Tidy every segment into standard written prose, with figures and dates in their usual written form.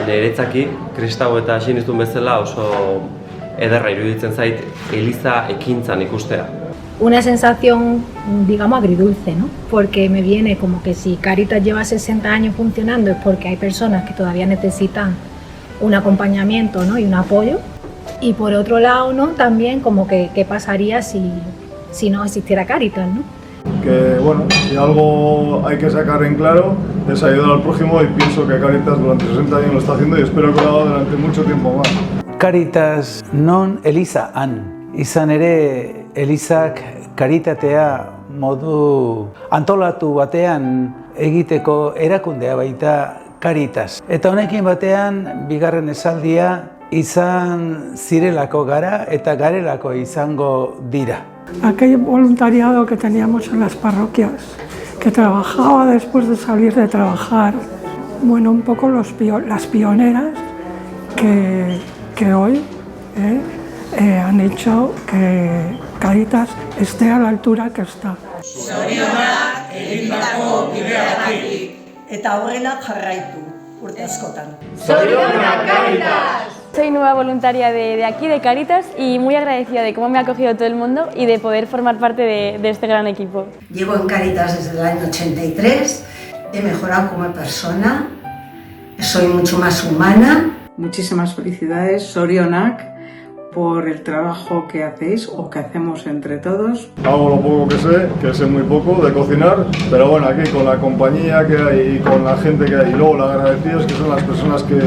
Niretzaki, kristau eta sinistun bezala oso ederra iruditzen zait eliza ekintzan ikustea. Una sensación, digamos, agridulce, ¿no? Porque me viene como que si Cáritas lleva 60 años funcionando es porque hay personas que todavía necesitan un acompañamiento, ¿no? Y un apoyo. Y por otro lado, ¿no? También como que qué pasaría si no existiera Cáritas, ¿no? Que bueno, si algo hay que sacar en claro es ayudar al prójimo y pienso que Cáritas durante 60 años lo está haciendo y espero que lo haga durante mucho tiempo más. Cáritas non eliza han. Izan ere elizak karitatea modu antolatu batean egiteko erakundea baita Cáritas. Eta honekin batean bigarren esaldia izan zirelako gara eta garelako izango dira. Aquel voluntariado que teníamos en las parroquias, que trabajaba después de salir de trabajar, bueno, un poco las pioneras que hoy han hecho que Cáritas esté a la altura que está. Zorionak egindako bideagatik eta horrela jarraitu urte askotan. ¡Zorionak, Cáritas! Soy nueva voluntaria de aquí, de Cáritas, y muy agradecida de cómo me ha acogido todo el mundo y de poder formar parte de este gran equipo. Llevo en Cáritas desde el año 83, he mejorado como persona, soy mucho más humana. Muchísimas felicidades, Zorionak, por el trabajo que hacéis o que hacemos entre todos. Hago lo poco que sé muy poco de cocinar, pero bueno, aquí con la compañía que hay y con la gente que hay, y luego lo agradecidos que son las personas que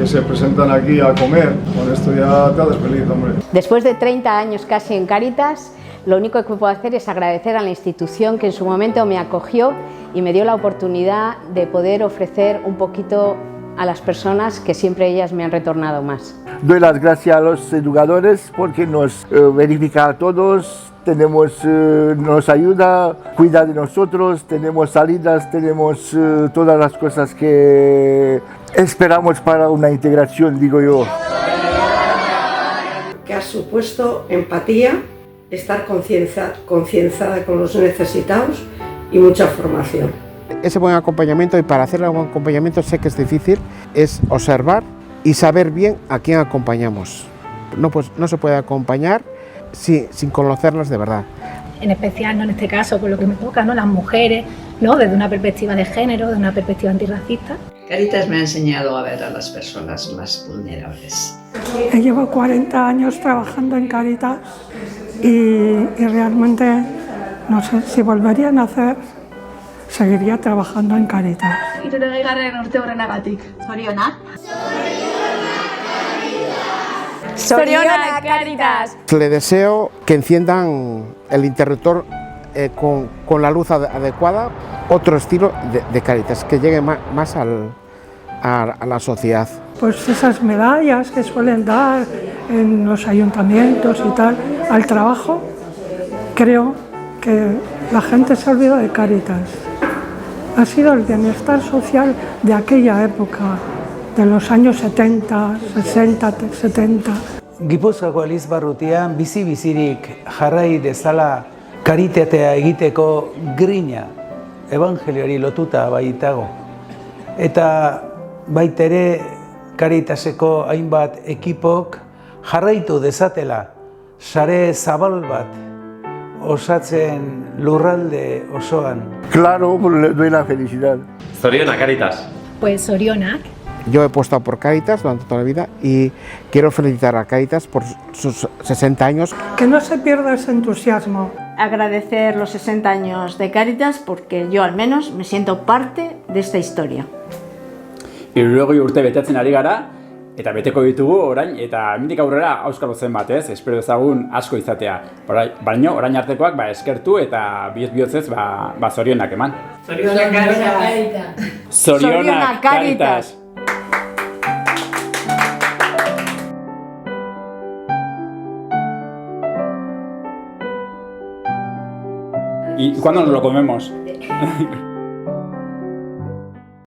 se presentan aquí a comer, con esto ya te haces feliz, hombre. Después de 30 años casi en Cáritas, lo único que puedo hacer es agradecer a la institución que en su momento me acogió y me dio la oportunidad de poder ofrecer un poquito a las personas que siempre ellas me han retornado más. Doy las gracias a los educadores porque nos verifican a todos, nos ayuda, cuida de nosotros, tenemos salidas, tenemos todas las cosas que esperamos para una integración, digo yo. Que ha supuesto empatía, estar concienciada con los necesitados y mucha formación. Ese buen acompañamiento, y para hacer el buen acompañamiento sé que es difícil, es observar y saber bien a quién acompañamos. No se puede acompañar sin conocerlas de verdad. En especial, ¿no? En este caso, por lo que me toca, ¿no? Las mujeres, ¿no? Desde una perspectiva de género, desde una perspectiva antirracista. Cáritas me ha enseñado a ver a las personas más vulnerables. Llevo 40 años trabajando en Cáritas y realmente no sé si volvería a nacer. Seguiría trabajando en Cáritas. 70. urte horrenagatik. Zorionak. ¡Zorionak, Cáritas! Le deseo que enciendan el interruptor con la luz adecuada, otro estilo de Cáritas, que llegue más a la sociedad. Pues esas medallas que suelen dar en los ayuntamientos y tal, al trabajo, creo que la gente se olvida de Cáritas. Ha sido el bienestar social de aquella época, de los años 70, 60, 70. Gipuzkoako elizbarrutian bizi-bizirik jarrai dezala karitatea egiteko grina evangelioari lotuta baitago. Eta baitere Cáritaseko hainbat ekipok jarraitu dezatela sare zabal bat osatzen lurralde osoan. Claro, le doy la felicidad. Zorionak, Cáritas. Pues Zorionak. Yo he apostado por Cáritas durante toda la vida y quiero felicitar a Cáritas por sus 60 años. Que no se pierda ese entusiasmo. Agradecer los 60 años de Cáritas porque yo al menos me siento parte de esta historia. 60 urte betetzen ari gara, eta beteko ditugu orain, eta hemendik aurrera auskalo zenbat, ez? Espero dezagun asko izatea. Baina orain artekoak eskertu eta bihotzez zorionak eman. Zorionak, Cáritas! Zorionak, Cáritas! ¿Y cuándo nos lo comemos?